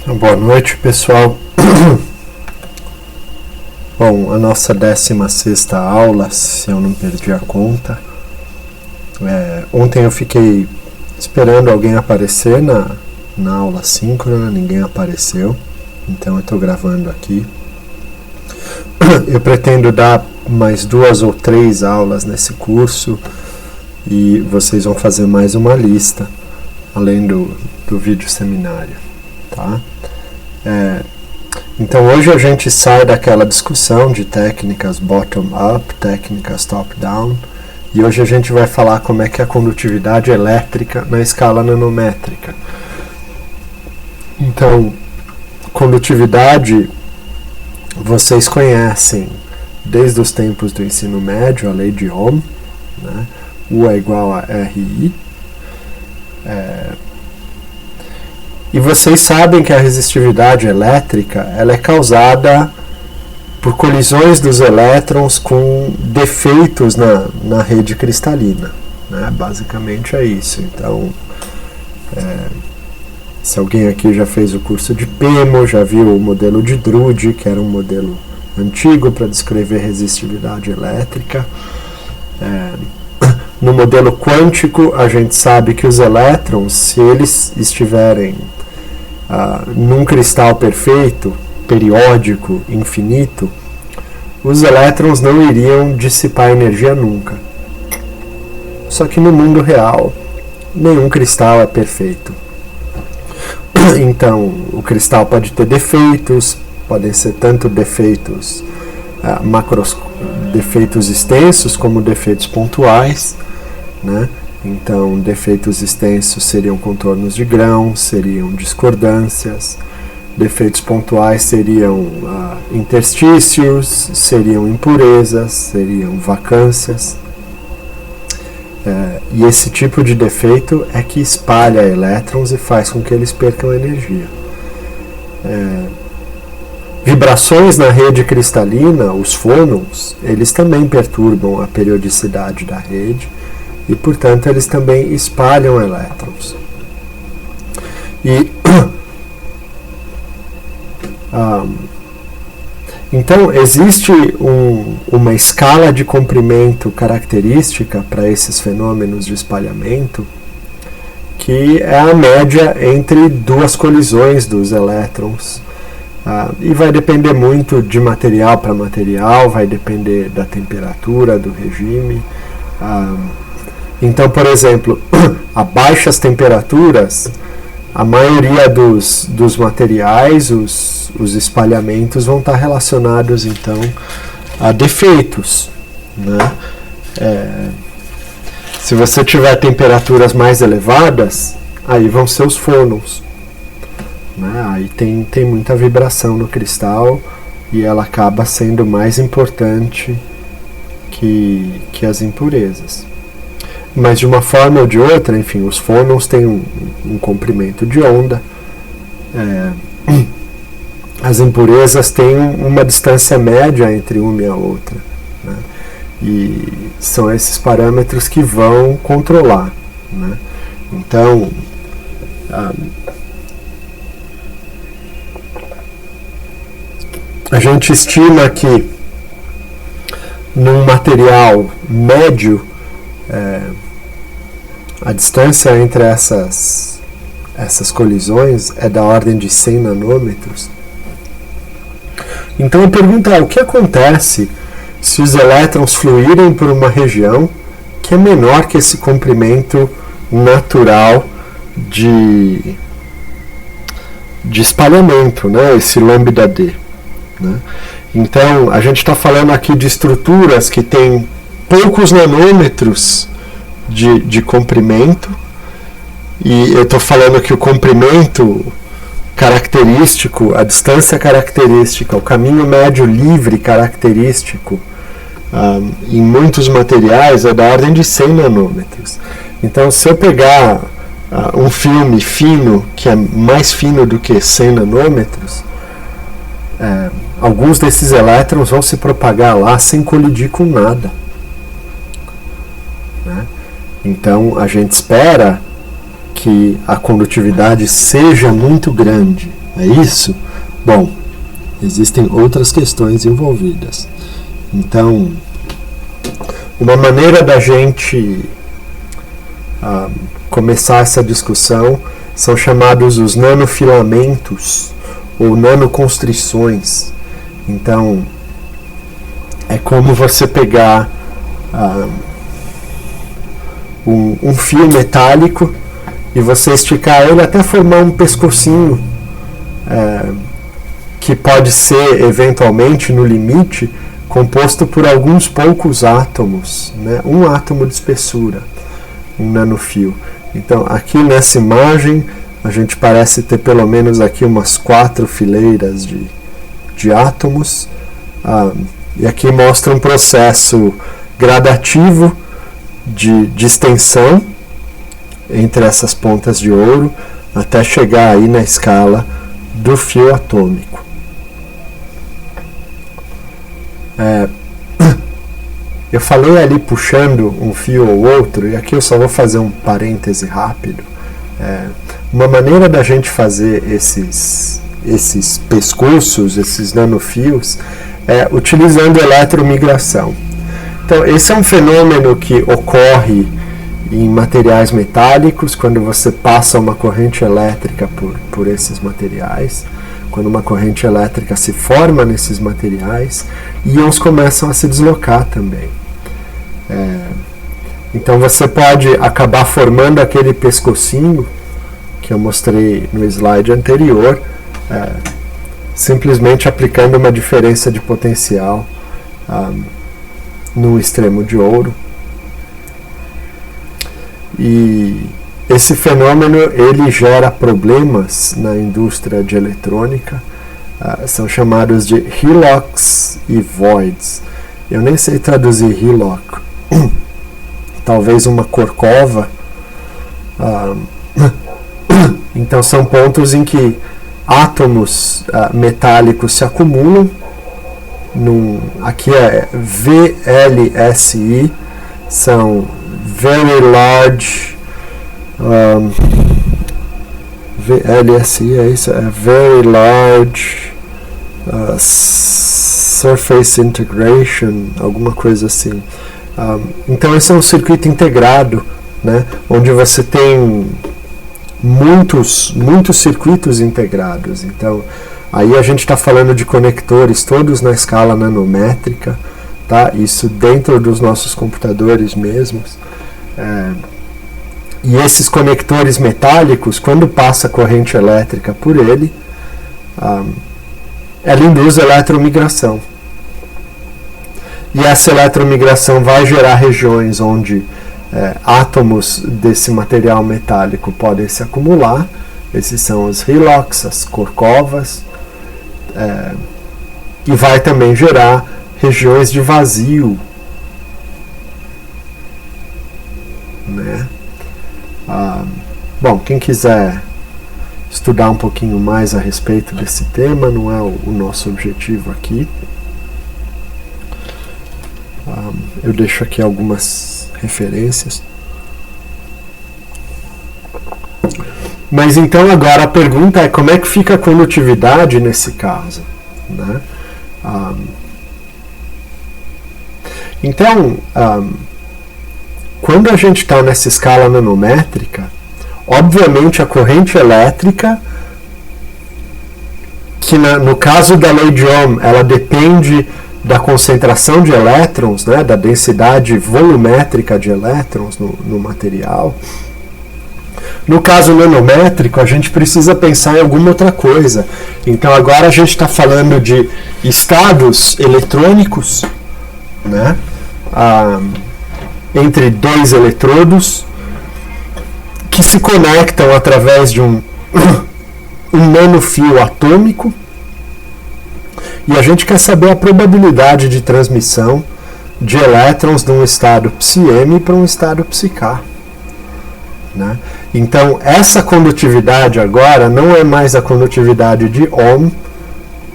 Boa noite, pessoal. Bom, a nossa 16ª aula, se eu não perdi a conta. Ontem eu fiquei esperando alguém aparecer na aula síncrona, ninguém apareceu, então eu estou gravando aqui. Eu pretendo dar mais 2 ou 3 aulas nesse curso e vocês vão fazer mais uma lista, além do vídeo seminário, tá? Então hoje a gente sai daquela discussão de técnicas bottom-up, técnicas top-down, e hoje a gente vai falar como é que é a condutividade elétrica na escala nanométrica. Então, condutividade vocês conhecem desde os tempos do ensino médio, a lei de Ohm, né? U é igual a RI. E vocês sabem que a resistividade elétrica ela é causada por colisões dos elétrons com defeitos na rede cristalina, né? Basicamente é isso. Então, se alguém aqui já fez o curso de PEMO, já viu o modelo de Drude, que era um modelo antigo para descrever resistividade elétrica. No modelo quântico, a gente sabe que os elétrons, se eles estiverem num cristal perfeito, periódico, infinito, os elétrons não iriam dissipar energia nunca. Só que no mundo real, nenhum cristal é perfeito. Então, o cristal pode ter defeitos, podem ser tanto defeitos defeitos extensos como defeitos pontuais, né? Então, defeitos extensos seriam contornos de grão, seriam discordâncias. Defeitos pontuais seriam interstícios, seriam impurezas, seriam vacâncias. E esse tipo de defeito é que espalha elétrons e faz com que eles percam energia. Vibrações na rede cristalina, os fônons, eles também perturbam a periodicidade da rede e, portanto, eles também espalham elétrons. Então, existe uma escala de comprimento característica para esses fenômenos de espalhamento, que é a média entre duas colisões dos elétrons. E vai depender muito de material para material, vai depender da temperatura, do regime. Então, por exemplo, a baixas temperaturas, a maioria dos materiais, os espalhamentos vão estar relacionados, então, a defeitos, né? Se você tiver temperaturas mais elevadas, aí vão ser os fônons, né? Aí tem muita vibração no cristal e ela acaba sendo mais importante que as impurezas. Mas de uma forma ou de outra, enfim, os fônons têm um comprimento de onda. As impurezas têm uma distância média entre uma e a outra, né? E são esses parâmetros que vão controlar, né? Então, a gente estima que num material médio, a distância entre essas colisões é da ordem de 100 nanômetros. Então a pergunta é, o que acontece se os elétrons fluírem por uma região que é menor que esse comprimento natural de espalhamento, né? Esse lambda d, né? Então a gente está falando aqui de estruturas que têm poucos nanômetros de comprimento, e eu estou falando que o comprimento característico, a distância característica, o caminho médio livre característico, em muitos materiais é da ordem de 100 nanômetros. Então, se eu pegar um filme fino, que é mais fino do que 100 nanômetros, alguns desses elétrons vão se propagar lá sem colidir com nada, né? Então, a gente espera que a condutividade seja muito grande. É isso? Bom, existem outras questões envolvidas. Então, uma maneira da gente começar essa discussão são chamados os nanofilamentos ou nanoconstrições. Então, é como você pegar um fio metálico e você esticar ele até formar um pescocinho que pode ser, eventualmente, no limite, composto por alguns poucos átomos, né? Um átomo de espessura, um nanofio. Então, aqui nessa imagem, a gente parece ter pelo menos aqui umas 4 fileiras de átomos, e aqui mostra um processo gradativo de extensão entre essas pontas de ouro, até chegar aí na escala do fio atômico. Eu falei ali puxando um fio ou outro, e aqui eu só vou fazer um parêntese rápido. Uma maneira da gente fazer esses pescoços, esses nanofios, é utilizando eletromigração. Então, esse é um fenômeno que ocorre em materiais metálicos, quando você passa uma corrente elétrica por esses materiais. Quando uma corrente elétrica se forma nesses materiais, íons começam a se deslocar também. Então você pode acabar formando aquele pescocinho que eu mostrei no slide anterior, simplesmente aplicando uma diferença de potencial no extremo de ouro. E esse fenômeno ele gera problemas na indústria de eletrônica, são chamados de hillocks e voids. Eu nem sei traduzir hillock, talvez uma corcova. Então são pontos em que átomos metálicos se acumulam. Aqui é VLSI, são Very Large, VLSI é isso, é Very Large Surface Integration, alguma coisa assim. Então esse é um circuito integrado, né, onde você tem muitos circuitos integrados. Então aí a gente está falando de conectores todos na escala nanométrica, tá? Isso dentro dos nossos computadores mesmos. E esses conectores metálicos, quando passa corrente elétrica por ele, ela induz eletromigração. E essa eletromigração vai gerar regiões onde átomos desse material metálico podem se acumular. Esses são os hillocks, as corcovas. E vai também gerar regiões de vazio, né? Bom, quem quiser estudar um pouquinho mais a respeito desse tema, não é o nosso objetivo aqui. Eu deixo aqui algumas referências. Mas então agora a pergunta é como é que fica a condutividade nesse caso, né? Então, quando a gente está nessa escala nanométrica, obviamente a corrente elétrica, que no caso da lei de Ohm, ela depende da concentração de elétrons, né, da densidade volumétrica de elétrons no material. No caso nanométrico, a gente precisa pensar em alguma outra coisa. Então agora a gente está falando de estados eletrônicos, né, entre dois eletrodos que se conectam através de um nanofio atômico, e a gente quer saber a probabilidade de transmissão de elétrons de um estado psi-m para um estado psi-k, né? Então essa condutividade agora não é mais a condutividade de Ohm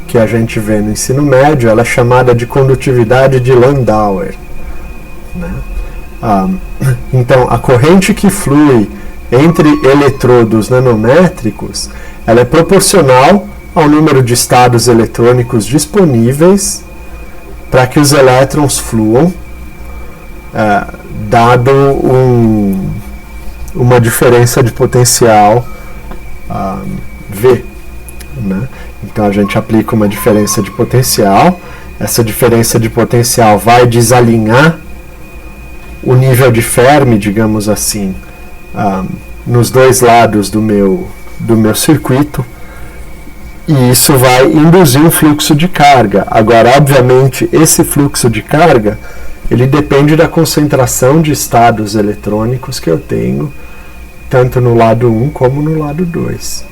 que a gente vê no ensino médio, ela é chamada de condutividade de Landauer, né? Então a corrente que flui entre eletrodos nanométricos, ela é proporcional ao número de estados eletrônicos disponíveis para que os elétrons fluam, dado uma diferença de potencial V. Né? Então a gente aplica uma diferença de potencial, essa diferença de potencial vai desalinhar o nível de Fermi, digamos assim, nos dois lados do meu circuito, e isso vai induzir um fluxo de carga. Agora, obviamente, esse fluxo de carga ele depende da concentração de estados eletrônicos que eu tenho, tanto no lado 1 como no lado 2.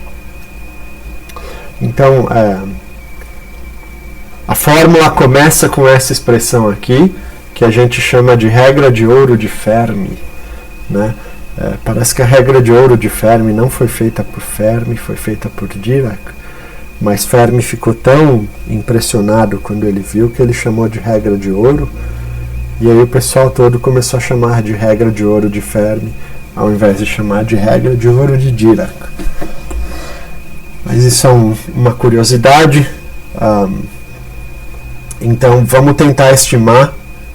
Então, a fórmula começa com essa expressão aqui, que a gente chama de regra de ouro de Fermi. Né? Parece que a regra de ouro de Fermi não foi feita por Fermi, foi feita por Dirac, mas Fermi ficou tão impressionado quando ele viu que ele chamou de regra de ouro, e aí o pessoal todo começou a chamar de regra de ouro de Fermi, ao invés de chamar de regra de ouro de Dirac. Mas isso é uma curiosidade. Então vamos tentar estimar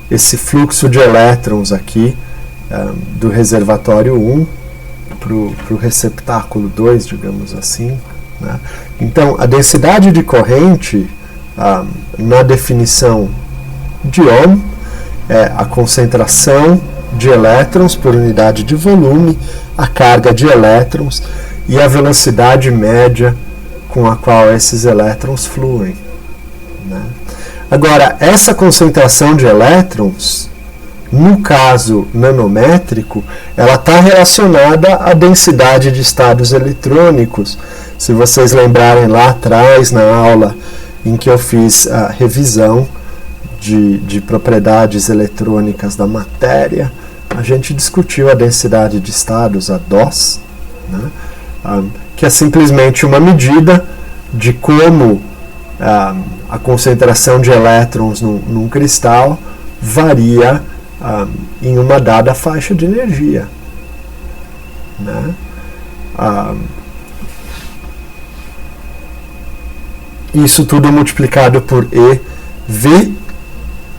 esse fluxo de elétrons aqui do reservatório 1 para o receptáculo 2, digamos assim. Né? Então a densidade de corrente, na definição de Ohm, é a concentração de elétrons por unidade de volume, a carga de elétrons e a velocidade média com a qual esses elétrons fluem. Né? Agora, essa concentração de elétrons, no caso nanométrico, ela está relacionada à densidade de estados eletrônicos. Se vocês lembrarem lá atrás, na aula em que eu fiz a revisão de propriedades eletrônicas da matéria, a gente discutiu a densidade de estados, a DOS, né? Que é simplesmente uma medida de como a concentração de elétrons num cristal varia em uma dada faixa de energia. Né? Isso tudo multiplicado por EV,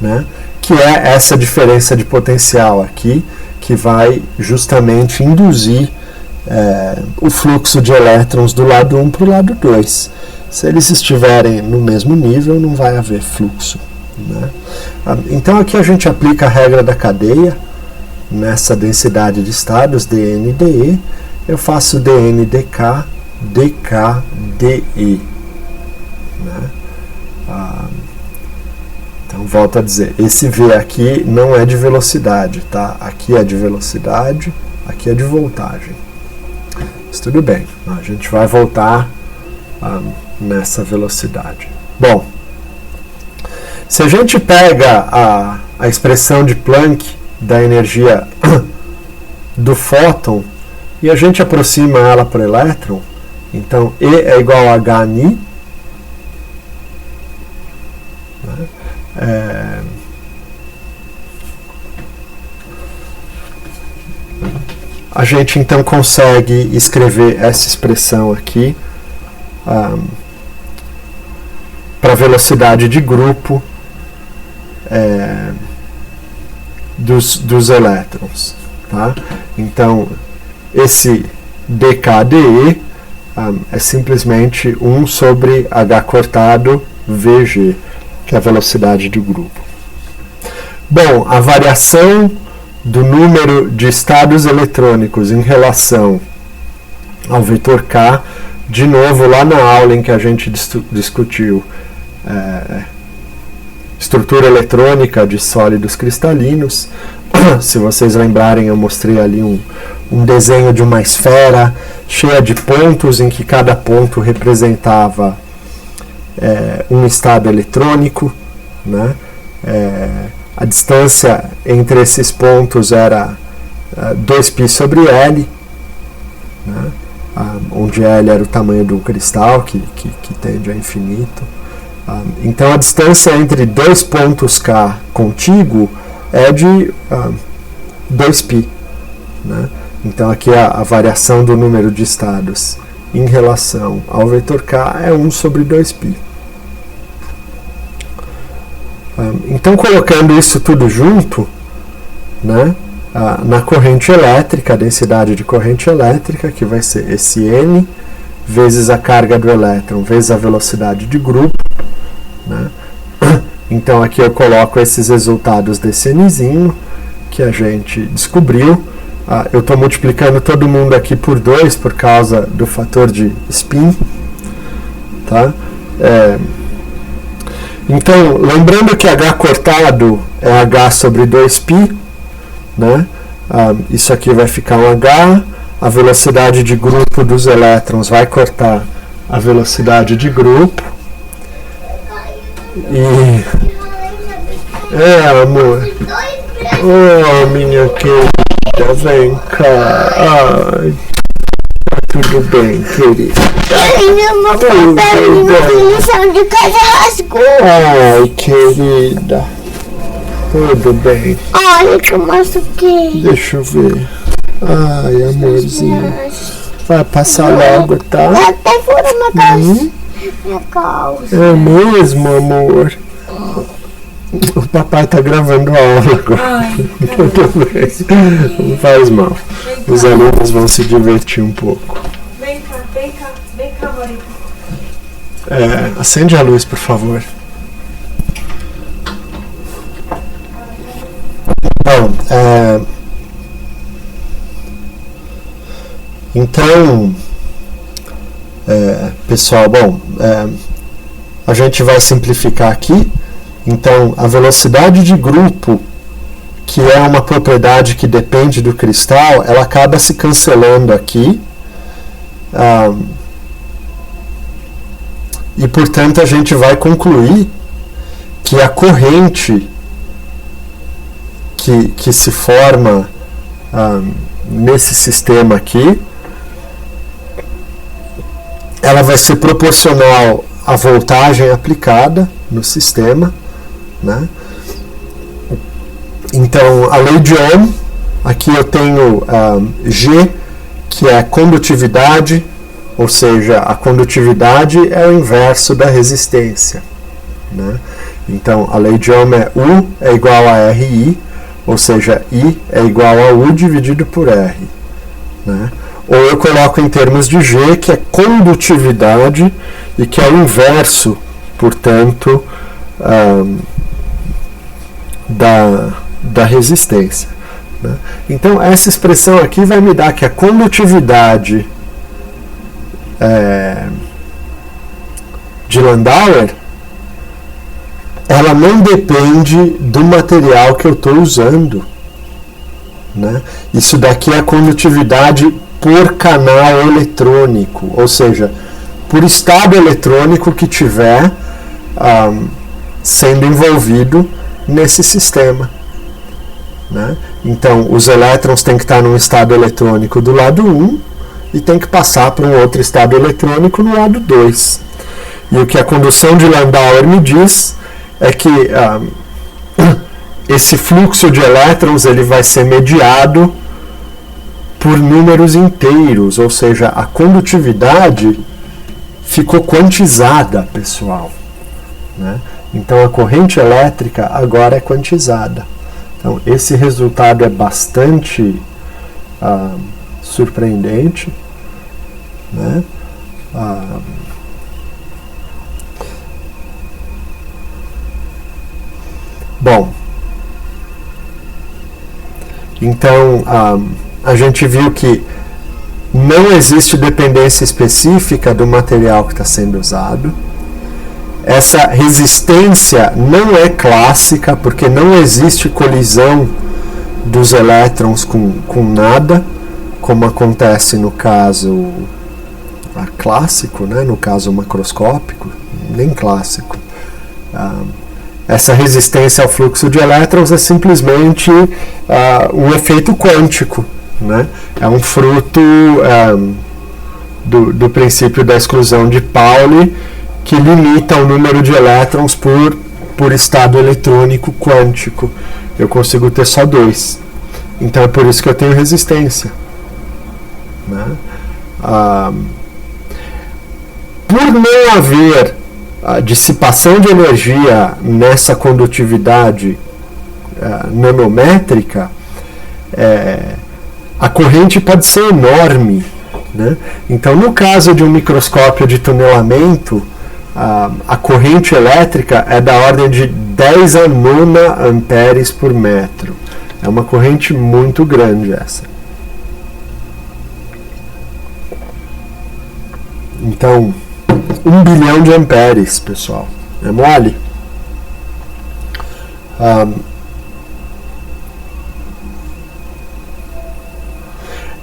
né? Que é essa diferença de potencial aqui, que vai justamente induzir o fluxo de elétrons do lado 1 para o lado 2. Se eles estiverem no mesmo nível, não vai haver fluxo. Né? Então aqui a gente aplica a regra da cadeia nessa densidade de estados, dN, dE. Eu faço dN, dK, dK, dE. Né? Então volto a dizer, esse V aqui não é de velocidade, tá? Aqui é de velocidade, aqui é de voltagem. Mas tudo bem, a gente vai voltar nessa velocidade. Bom, se a gente pega a expressão de Planck da energia do fóton e a gente aproxima ela para o elétron, então E é igual a hν, né? A gente então consegue escrever essa expressão aqui para a velocidade de grupo dos elétrons. Tá? Então, esse dKdE é simplesmente 1 sobre H cortado VG, que é a velocidade do grupo. Bom, a variação do número de estados eletrônicos em relação ao vetor K, de novo lá na aula em que a gente discutiu estrutura eletrônica de sólidos cristalinos. Se vocês lembrarem, eu mostrei ali um desenho de uma esfera cheia de pontos, em que cada ponto representava um estado eletrônico, né? A distância entre esses pontos era 2π sobre L, né? Onde L era o tamanho do cristal, que tende a infinito. Então a distância entre dois pontos K contíguo é de 2π. Né? Então aqui a variação do número de estados em relação ao vetor k é 1 sobre 2π. Então, colocando isso tudo junto, né, na corrente elétrica, a densidade de corrente elétrica, que vai ser esse N vezes a carga do elétron vezes a velocidade de grupo, né? Então aqui eu coloco esses resultados desse Nzinho que a gente descobriu. Eu estou multiplicando todo mundo aqui por 2 por causa do fator de spin, tá? Então, lembrando que H cortado é H sobre 2π, né? Isso aqui vai ficar um H, a velocidade de grupo dos elétrons vai cortar a velocidade de grupo. E... amor. Oh, minha querida, vem cá. Ai, tudo bem, querida. Meu papel de lição de casa rasgou. Ai, querida. Tudo bem. Olha que eu machuquei. Deixa eu ver. Ai, amorzinho. Vai passar logo, tá? Vai até fora minha calça. É mesmo, amor? O papai tá gravando a aula agora. Tudo bem. Não faz mal. Os alunos vão se divertir um pouco. Vem cá, Morita. Acende a luz, por favor. Bom, então, pessoal, a gente vai simplificar aqui. Então, a velocidade de grupo, que é uma propriedade que depende do cristal, ela acaba se cancelando aqui. E, portanto, a gente vai concluir que a corrente que se forma nesse sistema aqui, ela vai ser proporcional à voltagem aplicada no sistema, né? Então, a lei de Ohm, aqui eu tenho G, que é a condutividade, ou seja, a condutividade é o inverso da resistência, né? Então, a lei de Ohm é U é igual a RI, ou seja, I é igual a U dividido por R, né? Ou eu coloco em termos de G, que é condutividade, e que é o inverso, portanto, da resistência, né? Então, essa expressão aqui vai me dar que a condutividade de Landauer, ela não depende do material que eu estou usando, né? Isso daqui é a condutividade por canal eletrônico, ou seja, por estado eletrônico que tiver sendo envolvido nesse sistema, né? Então, os elétrons têm que estar num estado eletrônico do lado 1 e tem que passar para um outro estado eletrônico no lado 2. E o que a condução de Landauer me diz é que esse fluxo de elétrons ele vai ser mediado por números inteiros, ou seja, a condutividade ficou quantizada, pessoal, né? Então a corrente elétrica agora é quantizada. Então esse resultado é bastante surpreendente, né? Bom, então a gente viu que não existe dependência específica do material que está sendo usado. Essa resistência não é clássica, porque não existe colisão dos elétrons com nada, como acontece no caso clássico, né? No caso macroscópico, nem clássico. Essa resistência ao fluxo de elétrons é simplesmente um efeito quântico, né? É um fruto do princípio da exclusão de Pauli, que limita o número de elétrons por estado eletrônico quântico. Eu consigo ter só 2. Então é por isso que eu tenho resistência, né? Por não haver a dissipação de energia nessa condutividade nanométrica, a corrente pode ser enorme, né? Então, no caso de um microscópio de tunelamento, a corrente elétrica é da ordem de 10 a 9 amperes por metro. É uma corrente muito grande essa. Então, 1 bilhão de amperes, pessoal. É mole?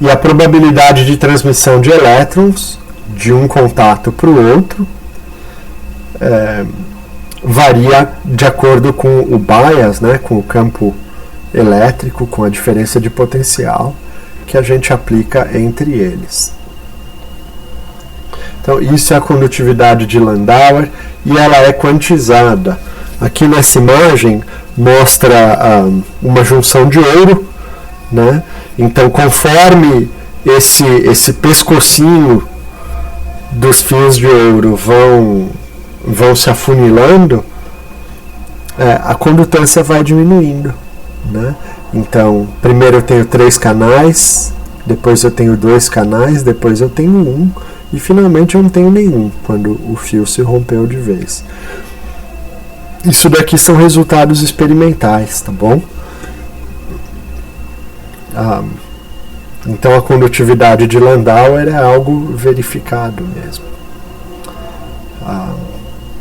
E a probabilidade de transmissão de elétrons de um contato para o outro varia de acordo com o bias, né, com o campo elétrico, com a diferença de potencial que a gente aplica entre eles. Então, isso é a condutividade de Landauer e ela é quantizada. Aqui nessa imagem mostra uma junção de ouro, né? Então, conforme esse pescocinho dos fios de ouro vão se afunilando, a condutância vai diminuindo, né? Então, primeiro eu tenho 3 canais, depois eu tenho 2 canais, depois eu tenho 1, e finalmente eu não tenho nenhum, quando o fio se rompeu de vez. Isso daqui são resultados experimentais, tá bom? Então a condutividade de Landauer é algo verificado mesmo.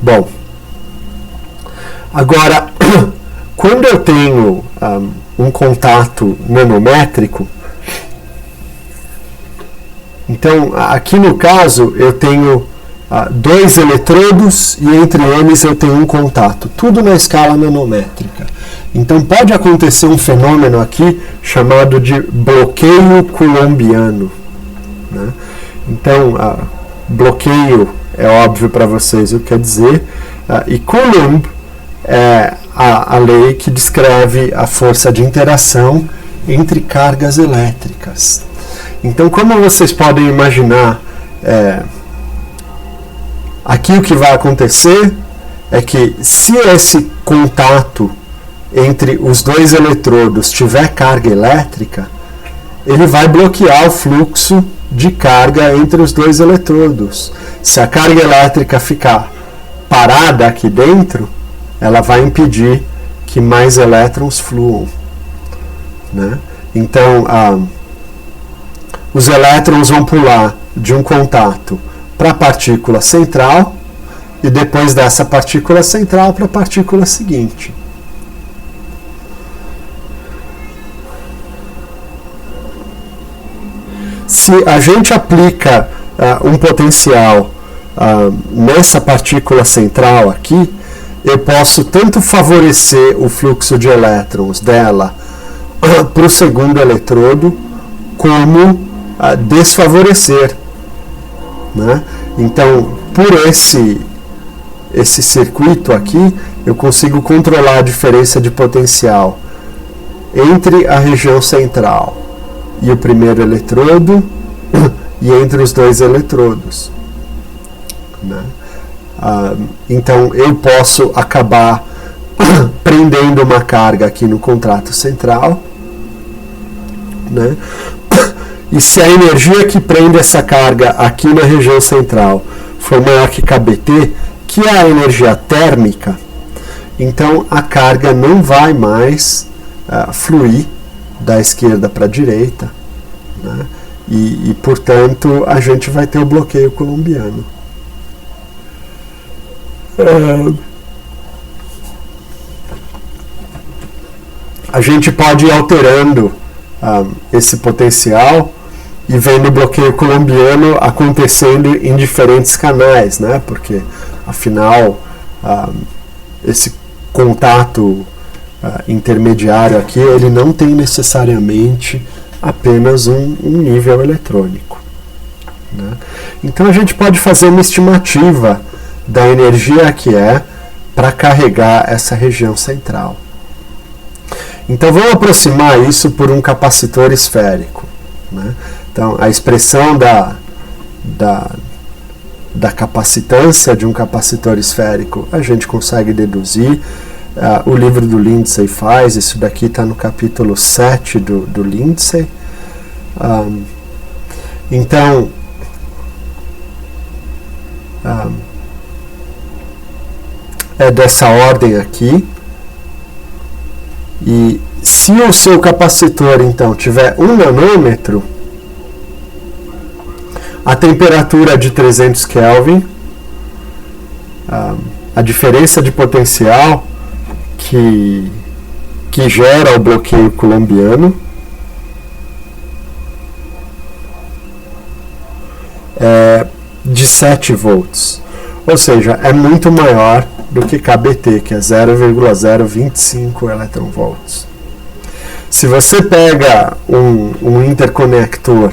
Bom, agora, quando eu tenho um contato nanométrico, então aqui no caso eu tenho 2 eletrodos e entre eles eu tenho um contato, tudo na escala nanométrica. Então pode acontecer um fenômeno aqui chamado de bloqueio coulombiano, né? Então, bloqueio é óbvio para vocês o que quer dizer, e Coulomb é a lei que descreve a força de interação entre cargas elétricas. Então, como vocês podem imaginar, aqui o que vai acontecer é que se esse contato entre os 2 eletrodos tiver carga elétrica, ele vai bloquear o fluxo de carga entre os 2 eletrodos. Se a carga elétrica ficar parada aqui dentro, ela vai impedir que mais elétrons fluam, né? Então, os elétrons vão pular de um contato para a partícula central e depois dessa partícula central para a partícula seguinte. Se a gente aplica um potencial nessa partícula central aqui, eu posso tanto favorecer o fluxo de elétrons dela para o segundo eletrodo, como desfavorecer, né? Então, por esse circuito aqui, eu consigo controlar a diferença de potencial entre a região central e o primeiro eletrodo e entre os 2 eletrodos, né? Então eu posso acabar prendendo uma carga aqui no contrato central, né? E se a energia que prende essa carga aqui na região central for maior que kBt, que é a energia térmica, então a carga não vai mais fluir da esquerda para a direita, né? E, portanto, a gente vai ter o bloqueio coulombiano. A gente pode ir alterando esse potencial e vendo o bloqueio coulombiano acontecendo em diferentes canais, né? Porque, afinal, esse contato intermediário aqui, ele não tem necessariamente apenas um nível eletrônico, né? Então a gente pode fazer uma estimativa da energia que é para carregar essa região central. Então vamos aproximar isso por um capacitor esférico, né? Então, a expressão da capacitância de um capacitor esférico a gente consegue deduzir. O livro do Lindsay faz, isso daqui está no capítulo 7 do Lindsay. Então, é dessa ordem aqui. E se o seu capacitor, então, tiver 1 nanômetro, a temperatura de 300 Kelvin, a diferença de potencial que gera o bloqueio coulombiano é de 7 volts. Ou seja, é muito maior do que KBT, que é 0,025 eletronvolts. Se você pega um interconector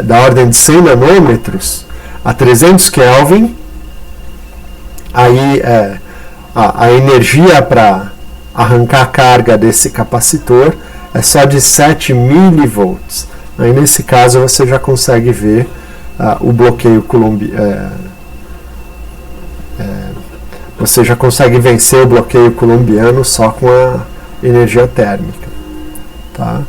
da ordem de 100 nanômetros a 300 Kelvin, aí a energia para arrancar a carga desse capacitor é só de 7 milivolts. Aí nesse caso você já consegue ver o bloqueio coulombiano. Você já consegue vencer o bloqueio coulombiano só com a energia térmica, tá?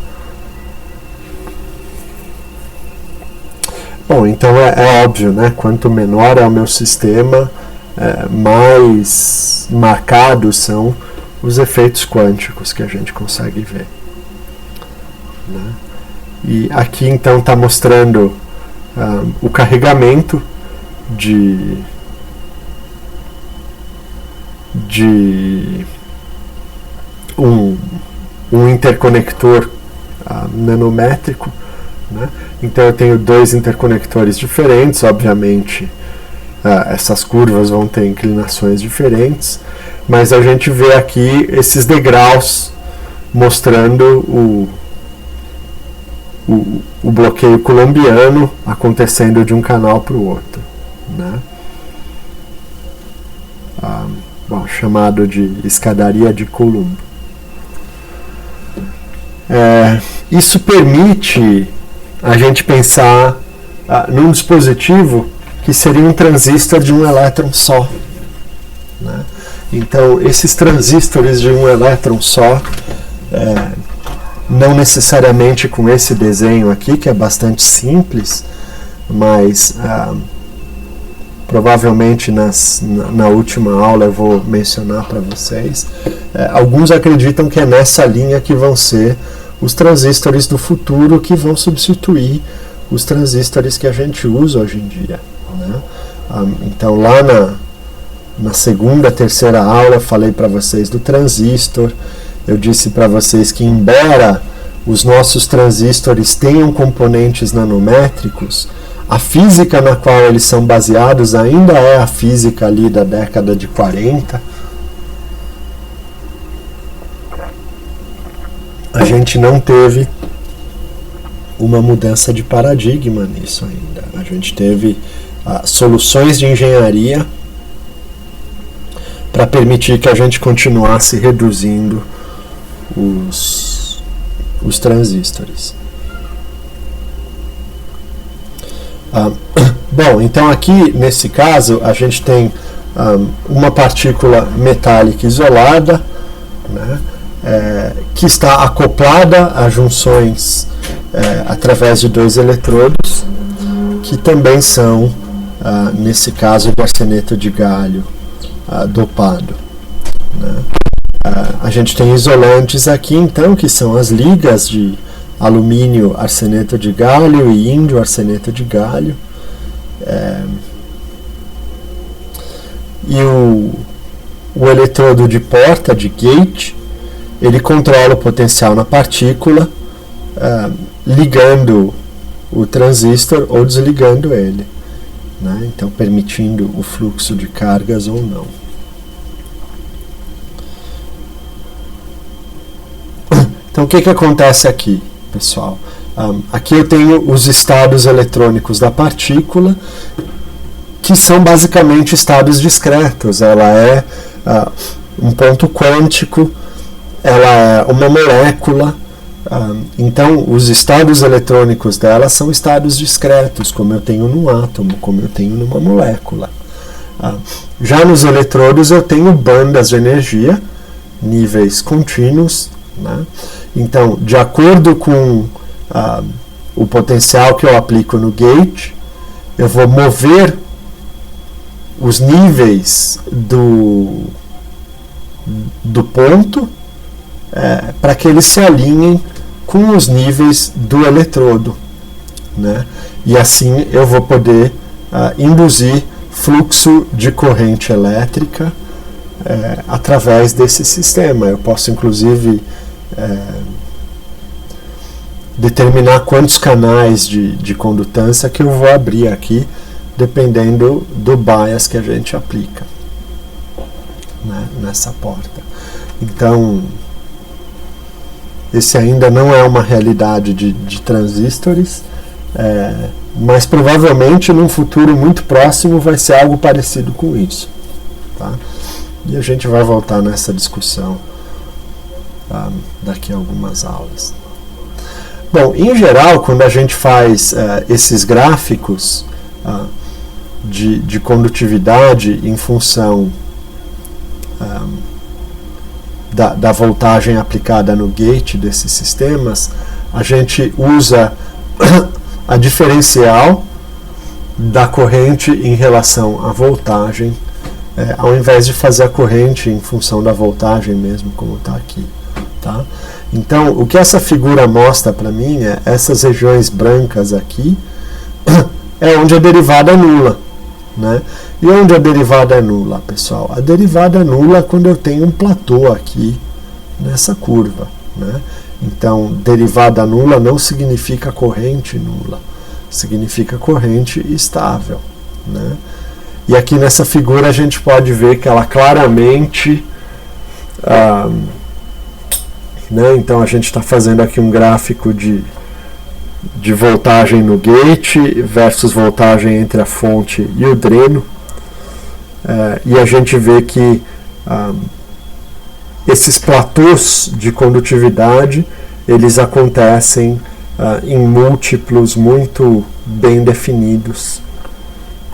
Bom, então é óbvio, né? Quanto menor é o meu sistema, mais marcados são os efeitos quânticos que a gente consegue ver, né? E aqui então está mostrando o carregamento de um interconector nanométrico, né? Então eu tenho 2 interconectores diferentes, obviamente essas curvas vão ter inclinações diferentes, mas a gente vê aqui esses degraus mostrando o bloqueio coulombiano acontecendo de um canal para o outro, né? Bom, chamado de escadaria de Coulomb. Isso permite a gente pensar num dispositivo que seria um transistor de um elétron só, né? Então, esses transistores de um elétron só, não necessariamente com esse desenho aqui, que é bastante simples, mas provavelmente na última aula eu vou mencionar para vocês. Alguns acreditam que é nessa linha que vão ser os transistores do futuro, que vão substituir os transistores que a gente usa hoje em dia, né? Então lá na segunda, terceira aula eu falei para vocês do transistor. Eu disse para vocês que, embora os nossos transistores tenham componentes nanométricos, a física na qual eles são baseados ainda é a física ali da década de 40. A gente não teve uma mudança de paradigma nisso ainda. A gente teve soluções de engenharia para permitir que a gente continuasse reduzindo os transistores. Bom, então aqui nesse caso a gente tem uma partícula metálica isolada, né, que está acoplada a junções através de 2 eletrodos, que também são, nesse caso, de arseneto de galho dopado, né. A gente tem isolantes aqui, então, que são as ligas de alumínio arseneto de galho e índio arseneto de galho. E o eletrodo de porta, de gate, ele controla o potencial na partícula, ligando o transistor ou desligando ele, né? Então permitindo o fluxo de cargas ou não. Então o que acontece aqui, pessoal? Aqui eu tenho os estados eletrônicos da partícula, que são basicamente estados discretos. Ela é um ponto quântico, ela é uma molécula, Então, os estados eletrônicos dela são estados discretos, como eu tenho num átomo, como eu tenho numa molécula. Já nos eletrodos eu tenho bandas de energia, níveis contínuos, né? Então, de acordo com o potencial que eu aplico no gate, eu vou mover os níveis do ponto para que eles se alinhem com os níveis do eletrodo, né? E assim eu vou poder induzir fluxo de corrente elétrica através desse sistema. Eu posso inclusive determinar quantos canais de condutância que eu vou abrir aqui, dependendo do bias que a gente aplica, né, nessa porta. Então, esse ainda não é uma realidade de transistores, mas provavelmente num futuro muito próximo vai ser algo parecido com isso, tá? E a gente vai voltar nessa discussão daqui a algumas aulas. Bom, em geral, quando a gente faz esses gráficos de condutividade em função da voltagem aplicada no gate desses sistemas, a gente usa a diferencial da corrente em relação à voltagem, ao invés de fazer a corrente em função da voltagem mesmo, como está aqui. Tá? Então, o que essa figura mostra para mim é essas regiões brancas aqui, é onde a derivada é nula, né? E onde a derivada é nula, pessoal? A derivada é nula quando eu tenho um platô aqui nessa curva, né? Então, derivada nula não significa corrente nula, significa corrente estável, né? E aqui nessa figura a gente pode ver que ela claramente... né? Então a gente está fazendo aqui um gráfico de voltagem no gate versus voltagem entre a fonte e o dreno, e a gente vê que esses platôs de condutividade eles acontecem em múltiplos muito bem definidos,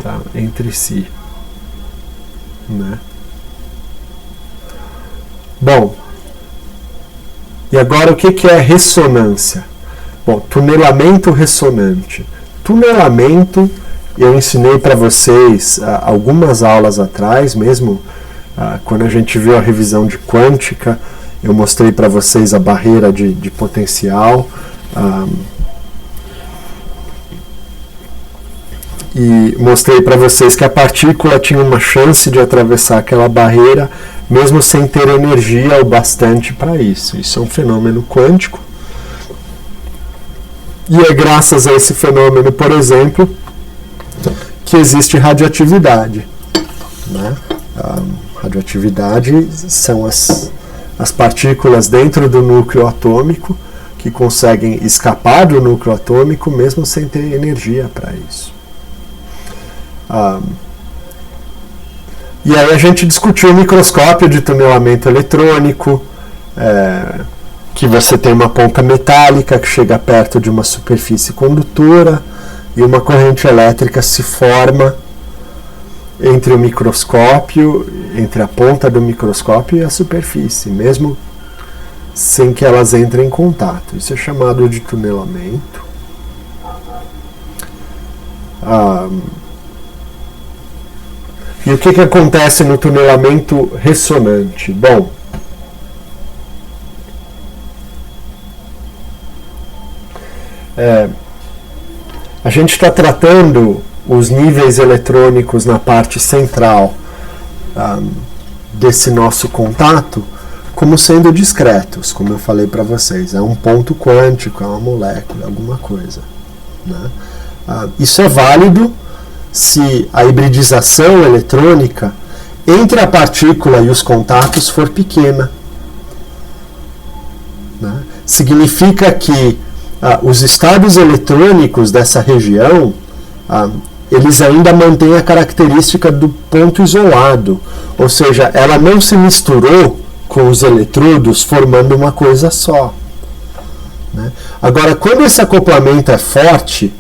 tá, entre si, né? Bom, e agora o que é ressonância? Bom, tunelamento ressonante. Tunelamento eu ensinei para vocês algumas aulas atrás, mesmo quando a gente viu a revisão de quântica, eu mostrei para vocês a barreira de potencial, e mostrei para vocês que a partícula tinha uma chance de atravessar aquela barreira mesmo sem ter energia o bastante para isso. Isso é um fenômeno quântico. E é graças a esse fenômeno, por exemplo, que existe radioatividade, né? Radioatividade são as partículas dentro do núcleo atômico que conseguem escapar do núcleo atômico mesmo sem ter energia para isso. E aí a gente discutiu o microscópio de tunelamento eletrônico, que você tem uma ponta metálica que chega perto de uma superfície condutora e uma corrente elétrica se forma entre o microscópio, entre a ponta do microscópio e a superfície, mesmo sem que elas entrem em contato. Isso é chamado de tunelamento. E o que acontece no tunelamento ressonante? Bom, a gente está tratando os níveis eletrônicos na parte central desse nosso contato como sendo discretos, como eu falei para vocês. É um ponto quântico, é uma molécula, alguma coisa, né? Isso é válido se a hibridização eletrônica entre a partícula e os contatos for pequena, né? Significa que os estados eletrônicos dessa região eles ainda mantêm a característica do ponto isolado, ou seja, ela não se misturou com os eletrodos formando uma coisa só, né? Agora, quando esse acoplamento é forte,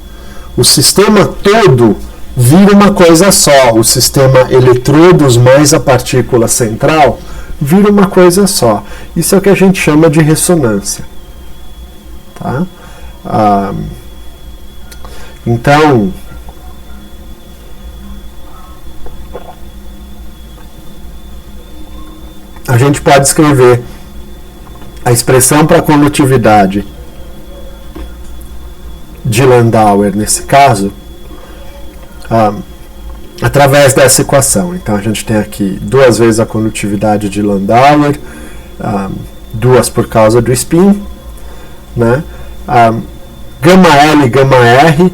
o sistema todo vira uma coisa só. O sistema eletrodos mais a partícula central vira uma coisa só. Isso é o que a gente chama de ressonância. Tá? Então, a gente pode escrever a expressão para a condutividade de Landauer, nesse caso, através dessa equação. Então, a gente tem aqui 2 vezes a condutividade de Landauer, 2 por causa do spin, né? Gama L e gama R.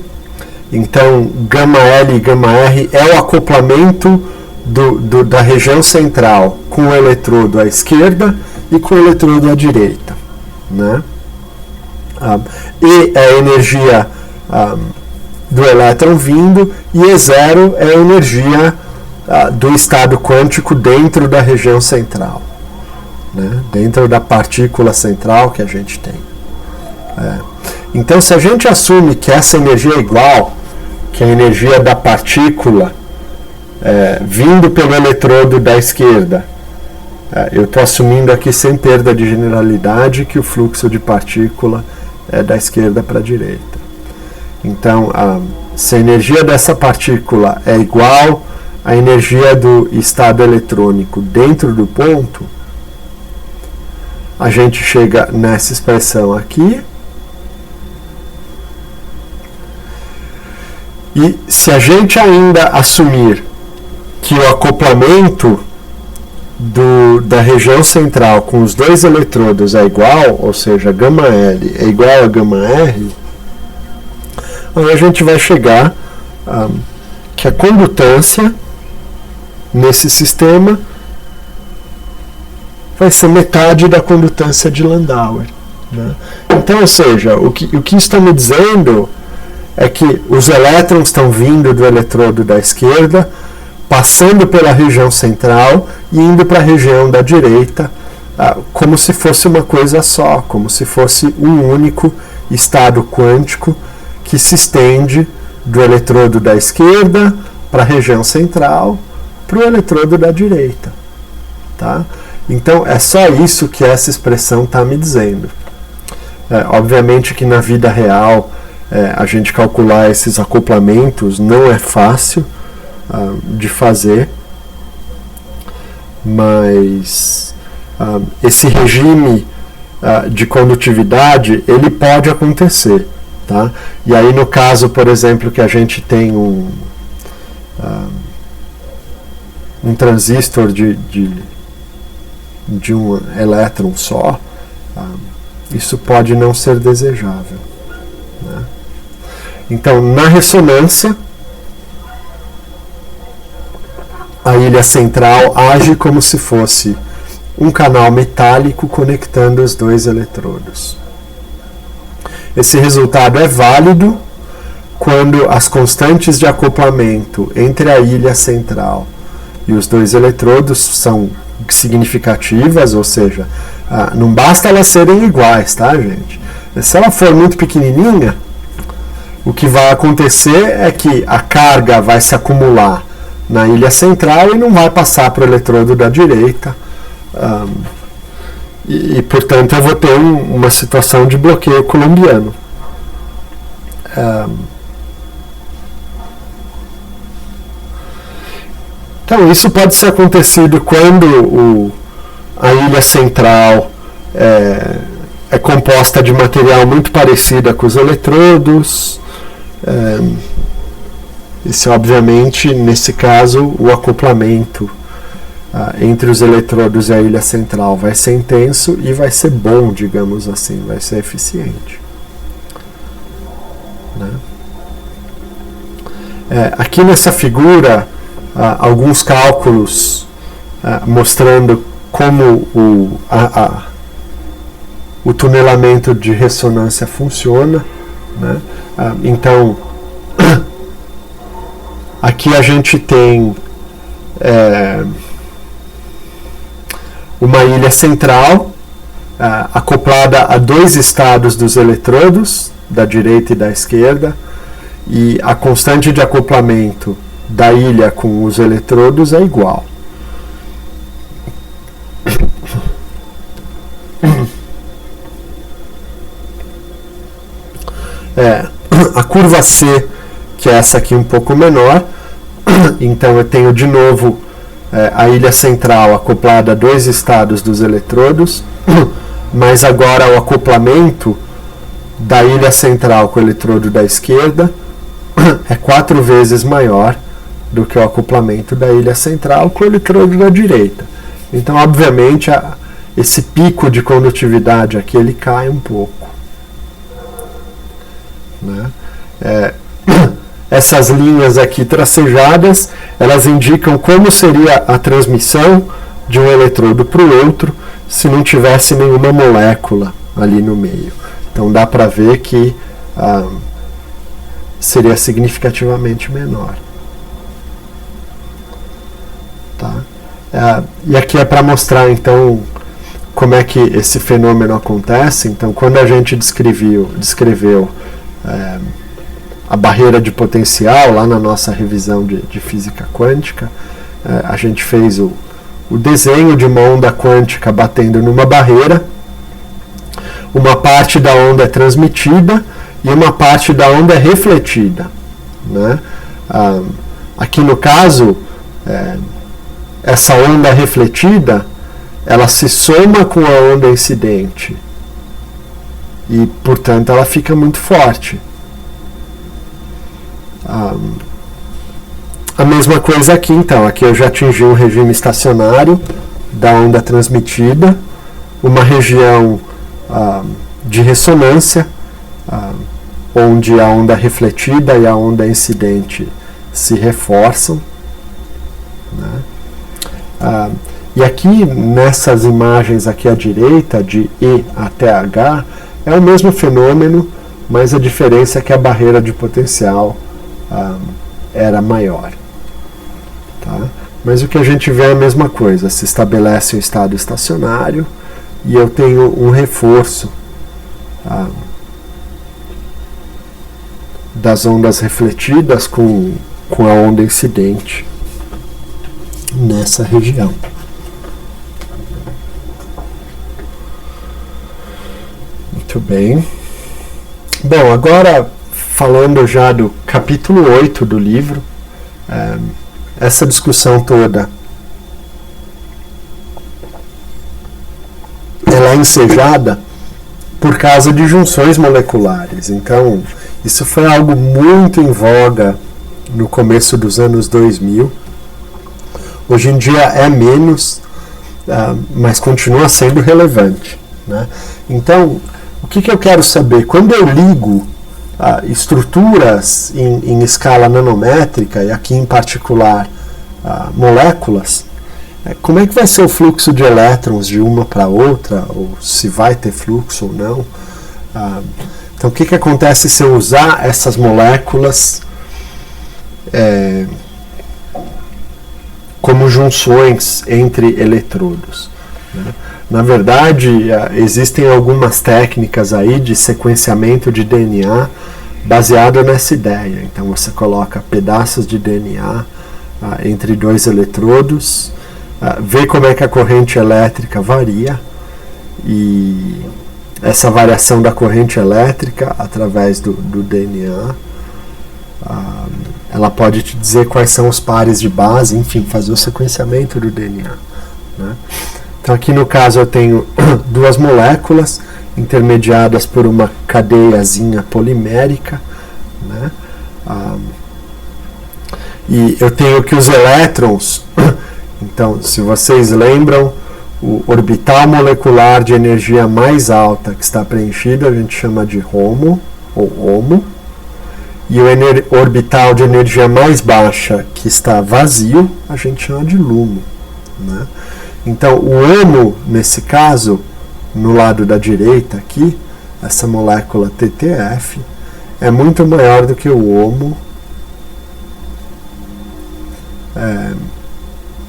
Então, gama L e gama R é o acoplamento da região central com o eletrodo à esquerda e com o eletrodo à direita, né? E é a energia do elétron vindo, e E0 é a energia do estado quântico dentro da região central, né? Dentro da partícula central que a gente tem. Então, se a gente assume que essa energia é igual, que a energia da partícula vindo pelo eletrodo da esquerda, eu estou assumindo aqui sem perda de generalidade que o fluxo de partícula é da esquerda para a direita. Então, se a energia dessa partícula é igual à energia do estado eletrônico dentro do ponto, a gente chega nessa expressão aqui. E se a gente ainda assumir que o acoplamento da região central com os 2 eletrodos é igual, ou seja, gama L é igual a gama R, aí a gente vai chegar que a condutância nesse sistema vai ser metade da condutância de Landauer, né? Então, ou seja, o que isso está me dizendo é que os elétrons estão vindo do eletrodo da esquerda, passando pela região central e indo para a região da direita, como se fosse uma coisa só, como se fosse um único estado quântico que se estende do eletrodo da esquerda para a região central, para o eletrodo da direita. Tá? Então, é só isso que essa expressão está me dizendo. Obviamente que na vida real, a gente calcular esses acoplamentos não é fácil de fazer, mas esse regime de condutividade ele pode acontecer, tá? E aí no caso, por exemplo, que a gente tem um transistor de um elétron só, isso pode não ser desejável, né? Então, na ressonância, a ilha central age como se fosse um canal metálico conectando os 2 eletrodos. Esse resultado é válido quando as constantes de acoplamento entre a ilha central e os 2 eletrodos são significativas, ou seja, não basta elas serem iguais, tá, gente? Se ela for muito pequenininha, o que vai acontecer é que a carga vai se acumular na ilha central e não vai passar para o eletrodo da direita, portanto eu vou ter uma situação de bloqueio coulombiano. Então isso pode ser acontecido quando a ilha central é composta de material muito parecido com os eletrodos. Esse, obviamente, nesse caso, o acoplamento entre os eletrodos e a ilha central vai ser intenso e vai ser bom, digamos assim, vai ser eficiente, né? Aqui nessa figura, alguns cálculos mostrando como o tunelamento de ressonância funciona, né? Então, aqui a gente tem uma ilha central acoplada a 2 estados dos eletrodos, da direita e da esquerda, e a constante de acoplamento da ilha com os eletrodos é igual. A curva C, que é essa aqui um pouco menor, então eu tenho de novo a ilha central acoplada a 2 estados dos eletrodos, mas agora o acoplamento da ilha central com o eletrodo da esquerda é 4 vezes maior do que o acoplamento da ilha central com o eletrodo da direita. Então, obviamente, esse pico de condutividade aqui ele cai um pouco, né? Essas linhas aqui tracejadas, elas indicam como seria a transmissão de um eletrodo para o outro se não tivesse nenhuma molécula ali no meio. Então dá para ver que seria significativamente menor. Tá? E aqui é para mostrar então como é que esse fenômeno acontece. Então, quando a gente descreveu a barreira de potencial lá na nossa revisão de física quântica, a gente fez o desenho de uma onda quântica batendo numa barreira. Uma parte da onda é transmitida e uma parte da onda é refletida, né? Aqui no caso, essa onda refletida ela se soma com a onda incidente e, portanto, ela fica muito forte. A mesma coisa aqui, então. Aqui eu já atingi um regime estacionário da onda transmitida, uma região de ressonância, onde a onda refletida e a onda incidente se reforçam, né? E aqui, nessas imagens aqui à direita, de E até H, é o mesmo fenômeno, mas a diferença é que a barreira de potencial era maior. Tá? Mas o que a gente vê é a mesma coisa, se estabelece um estado estacionário e eu tenho um reforço das ondas refletidas com a onda incidente nessa região. Muito bem. Bom, agora falando já do capítulo 8 do livro, essa discussão toda ela é ensejada por causa de junções moleculares. Então, isso foi algo muito em voga no começo dos anos 2000. Hoje em dia é menos, mas continua sendo relevante, né? Então, o que eu quero saber? Quando eu ligo estruturas em escala nanométrica, e aqui em particular moléculas, como é que vai ser o fluxo de elétrons de uma para outra, ou se vai ter fluxo ou não? Então, o que acontece se eu usar essas moléculas como junções entre eletrodos, né? Na verdade, existem algumas técnicas aí de sequenciamento de DNA baseado nessa ideia. Então, você coloca pedaços de DNA entre 2 eletrodos, vê como é que a corrente elétrica varia, e essa variação da corrente elétrica através do DNA, ela pode te dizer quais são os pares de base, enfim, fazer o sequenciamento do DNA, né? Então, aqui no caso eu tenho 2 moléculas intermediadas por uma cadeiazinha polimérica, né? E eu tenho que os elétrons, então, se vocês lembram, o orbital molecular de energia mais alta que está preenchido a gente chama de HOMO, ou HOMO, e o orbital de energia mais baixa que está vazio a gente chama de LUMO, né? Então, o HOMO, nesse caso, no lado da direita aqui, essa molécula TTF, é muito maior do que o HOMO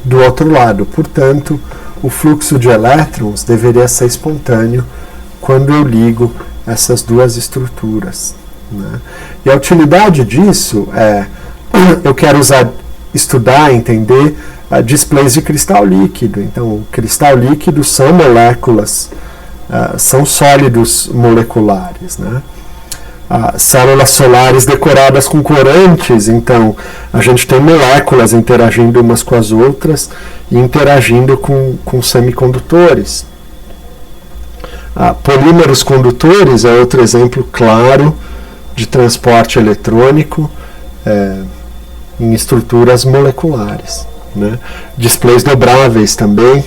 do outro lado. Portanto, o fluxo de elétrons deveria ser espontâneo quando eu ligo essas duas estruturas, né? E a utilidade disso é, eu quero estudar, entender displays de cristal líquido. Então, o cristal líquido são moléculas, são sólidos moleculares, né? Células solares decoradas com corantes, então a gente tem moléculas interagindo umas com as outras e interagindo com semicondutores. Polímeros condutores é outro exemplo claro de transporte eletrônico em estruturas moleculares, né? Displays dobráveis também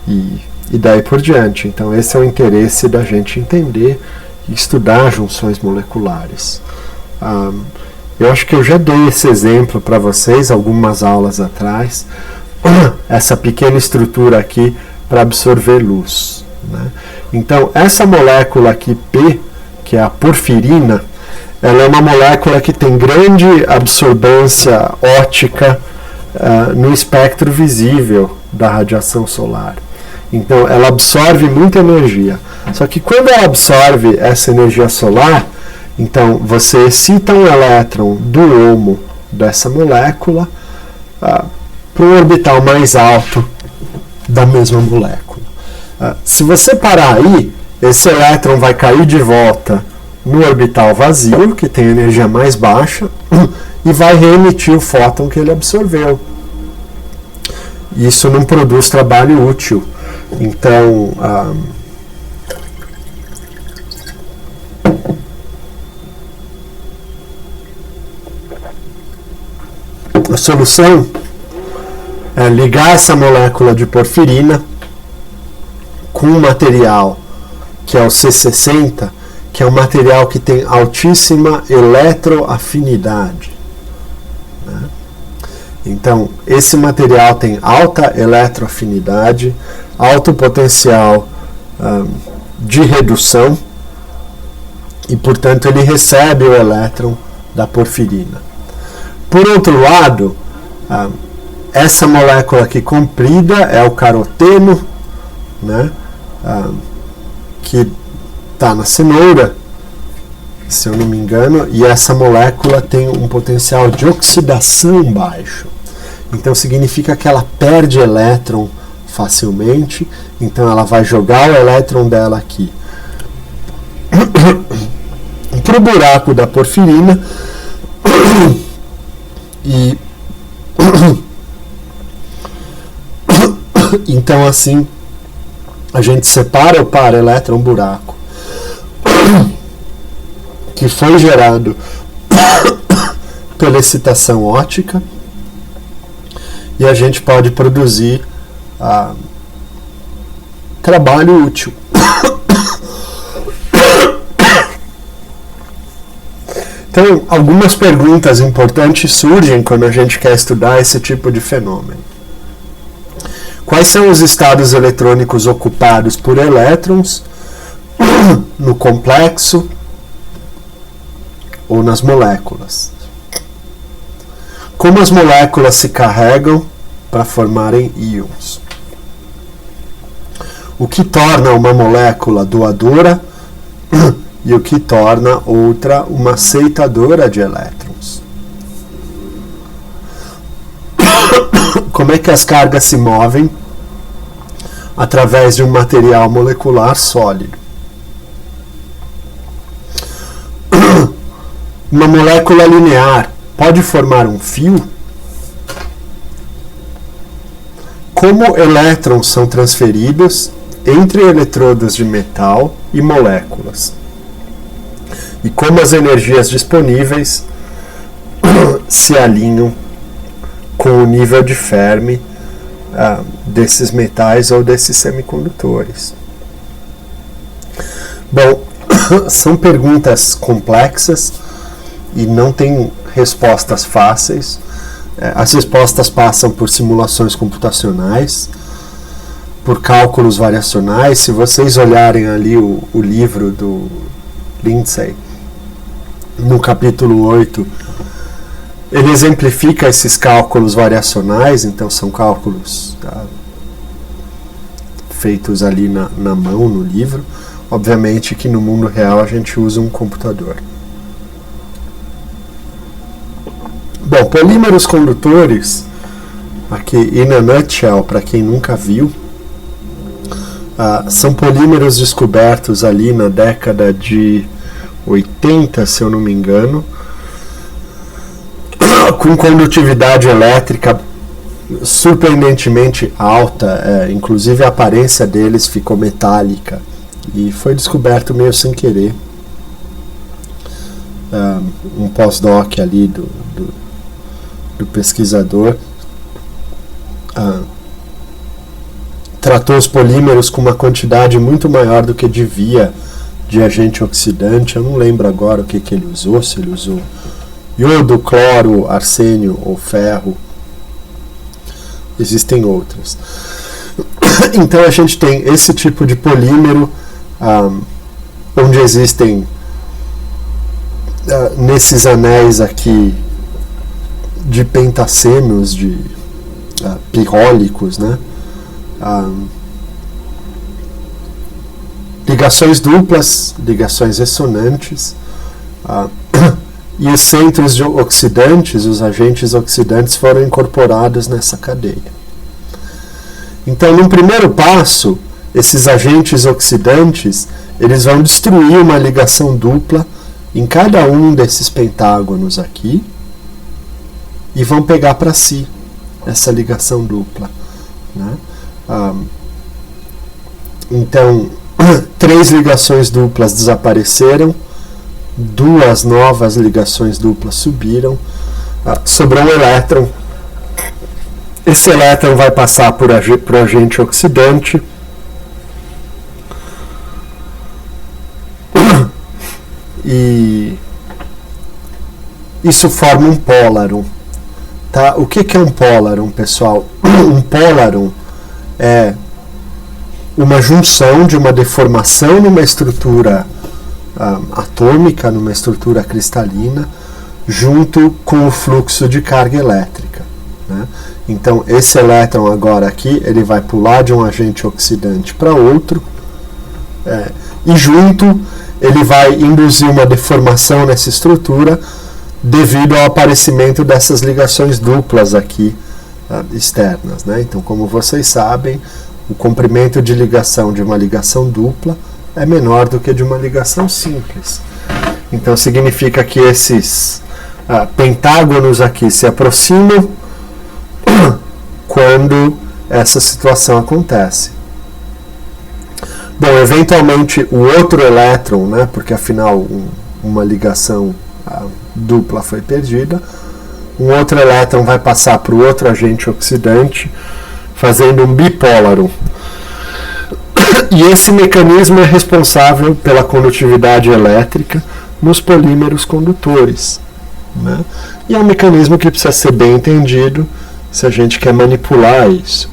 e daí por diante. Então esse é o interesse da gente entender e estudar junções moleculares. Eu acho que eu já dei esse exemplo para vocês algumas aulas atrás, essa pequena estrutura aqui para absorver luz, né? Então essa molécula aqui P, que é a porfirina, ela é uma molécula que tem grande absorvância óptica no espectro visível da radiação solar. Então ela absorve muita energia. Só que quando ela absorve essa energia solar, então você excita um elétron do HOMO dessa molécula para um orbital mais alto da mesma molécula. Se você parar aí, esse elétron vai cair de volta no orbital vazio, que tem energia mais baixa, e vai reemitir o fóton que ele absorveu. Isso não produz trabalho útil. Então, a solução é ligar essa molécula de porfirina com um material que é o C60, que é um material que tem altíssima eletroafinidade, né? Então, esse material tem alta eletroafinidade, alto potencial de redução e, portanto, ele recebe o elétron da porfirina. Por outro lado, essa molécula aqui comprida é o caroteno, né? Que está na cenoura, se eu não me engano, e essa molécula tem um potencial de oxidação baixo. Então significa que ela perde elétron facilmente, então ela vai jogar o elétron dela aqui para o buraco da porfirina e então assim a gente separa o par elétron-buraco que foi gerado pela excitação óptica e a gente pode produzir trabalho útil. Então, algumas perguntas importantes surgem quando a gente quer estudar esse tipo de fenômeno. Quais são os estados eletrônicos ocupados por elétrons no complexo ou nas moléculas? Como as moléculas se carregam para formarem íons? O que torna uma molécula doadora e o que torna outra uma aceitadora de elétrons? Como é que as cargas se movem através de um material molecular sólido? Uma molécula linear pode formar um fio? Como elétrons são transferidos entre eletrodos de metal e moléculas? E como as energias disponíveis se alinham com o nível de Fermi desses metais ou desses semicondutores? Bom, são perguntas complexas e não tem respostas fáceis. As respostas passam por simulações computacionais, por cálculos variacionais. Se vocês olharem ali o livro do Lindsay, no capítulo 8, ele exemplifica esses cálculos variacionais. Então são cálculos feitos ali na mão, no livro. Obviamente que no mundo real a gente usa um computador. Bom, polímeros condutores, aqui in a nutshell, para quem nunca viu, são polímeros descobertos ali na década de 80, se eu não me engano, com condutividade elétrica surpreendentemente alta, inclusive a aparência deles ficou metálica e foi descoberto meio sem querer. Um pós-doc ali do pesquisador tratou os polímeros com uma quantidade muito maior do que devia de agente oxidante. Eu não lembro agora o que ele usou, se ele usou iodo, cloro, arsênio ou ferro. Existem outras. Então a gente tem esse tipo de polímero onde existem nesses anéis aqui de pentacenos, de pirrólicos, né? Ligações duplas, ligações ressonantes, e os centros de oxidantes, os agentes oxidantes, foram incorporados nessa cadeia. Então, no primeiro passo, esses agentes oxidantes, eles vão destruir uma ligação dupla em cada um desses pentágonos aqui e vão pegar para si essa ligação dupla, né? Então, 3 ligações duplas desapareceram, 2 novas ligações duplas subiram, sobrou um elétron. Esse elétron vai passar por agente oxidante e isso forma um pólaron. Tá? O que é um pólaron, pessoal? Um pólaron é uma junção de uma deformação numa estrutura atômica, numa estrutura cristalina, junto com o fluxo de carga elétrica, né? Então esse elétron agora aqui, ele vai pular de um agente oxidante para outro, e junto ele vai induzir uma deformação nessa estrutura devido ao aparecimento dessas ligações duplas aqui externas, né? Então, como vocês sabem, o comprimento de ligação de uma ligação dupla é menor do que de uma ligação simples. Então significa que esses pentágonos aqui se aproximam quando essa situação acontece. Bom, eventualmente o outro elétron, né, porque afinal uma ligação dupla foi perdida, um outro elétron vai passar para o outro agente oxidante, fazendo um bipólaron. E esse mecanismo é responsável pela condutividade elétrica nos polímeros condutores, né? E é um mecanismo que precisa ser bem entendido se a gente quer manipular isso.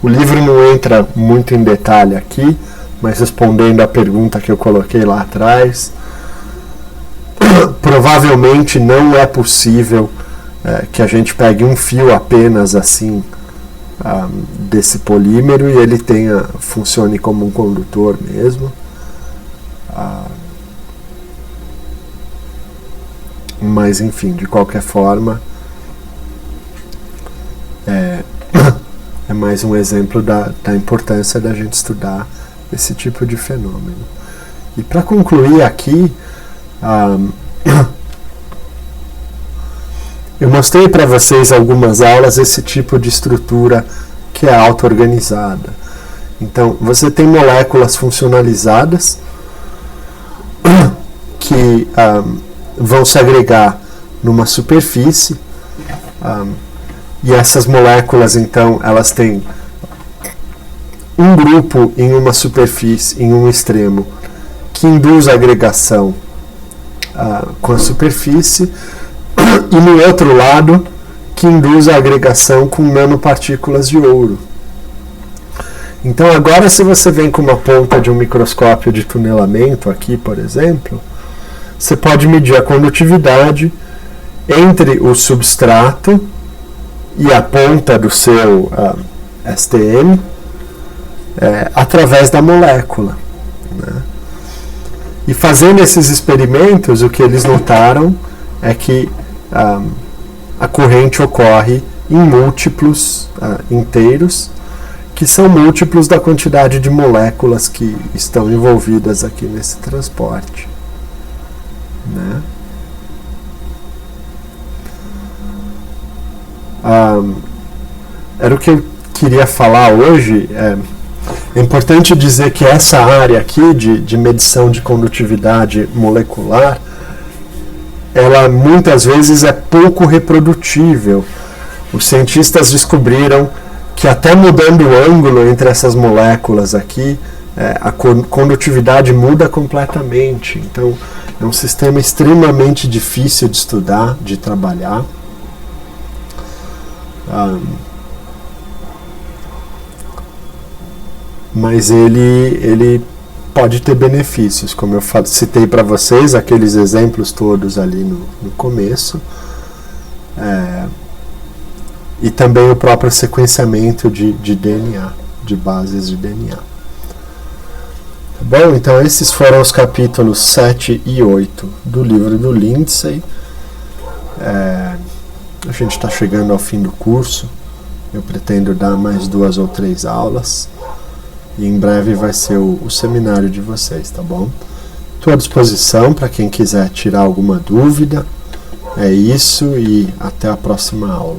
O livro não entra muito em detalhe aqui, mas respondendo à pergunta que eu coloquei lá atrás, provavelmente não é possível que a gente pegue um fio apenas assim desse polímero e ele funcione como um condutor mesmo. Mas enfim, de qualquer forma, é mais um exemplo da importância da gente estudar esse tipo de fenômeno. E para concluir aqui, eu mostrei para vocês algumas aulas esse tipo de estrutura que é auto-organizada. Então, você tem moléculas funcionalizadas que vão se agregar numa superfície, e essas moléculas, então, elas têm um grupo em uma superfície, em um extremo, que induz a agregação com a superfície, e no outro lado, que induz a agregação com nanopartículas de ouro. Então agora, se você vem com uma ponta de um microscópio de tunelamento aqui, por exemplo, você pode medir a condutividade entre o substrato e a ponta do seu STM, através da molécula, né? E fazendo esses experimentos, o que eles notaram é que a corrente ocorre em múltiplos inteiros, que são múltiplos da quantidade de moléculas que estão envolvidas aqui nesse transporte, né? Era o que eu queria falar hoje. É importante dizer que essa área aqui de medição de condutividade molecular, ela muitas vezes é pouco reprodutível. Os cientistas descobriram que até mudando o ângulo entre essas moléculas aqui, a condutividade muda completamente. Então, é um sistema extremamente difícil de estudar, de trabalhar. Mas ele pode ter benefícios, como eu citei para vocês, aqueles exemplos todos ali no começo, e também o próprio sequenciamento de DNA, de bases de DNA. Tá bom? Então esses foram os capítulos 7 e 8 do livro do Lindsay. A gente está chegando ao fim do curso, eu pretendo dar mais 2 ou 3 aulas, e em breve vai ser o seminário de vocês, tá bom? Estou à disposição para quem quiser tirar alguma dúvida. É isso, e até a próxima aula.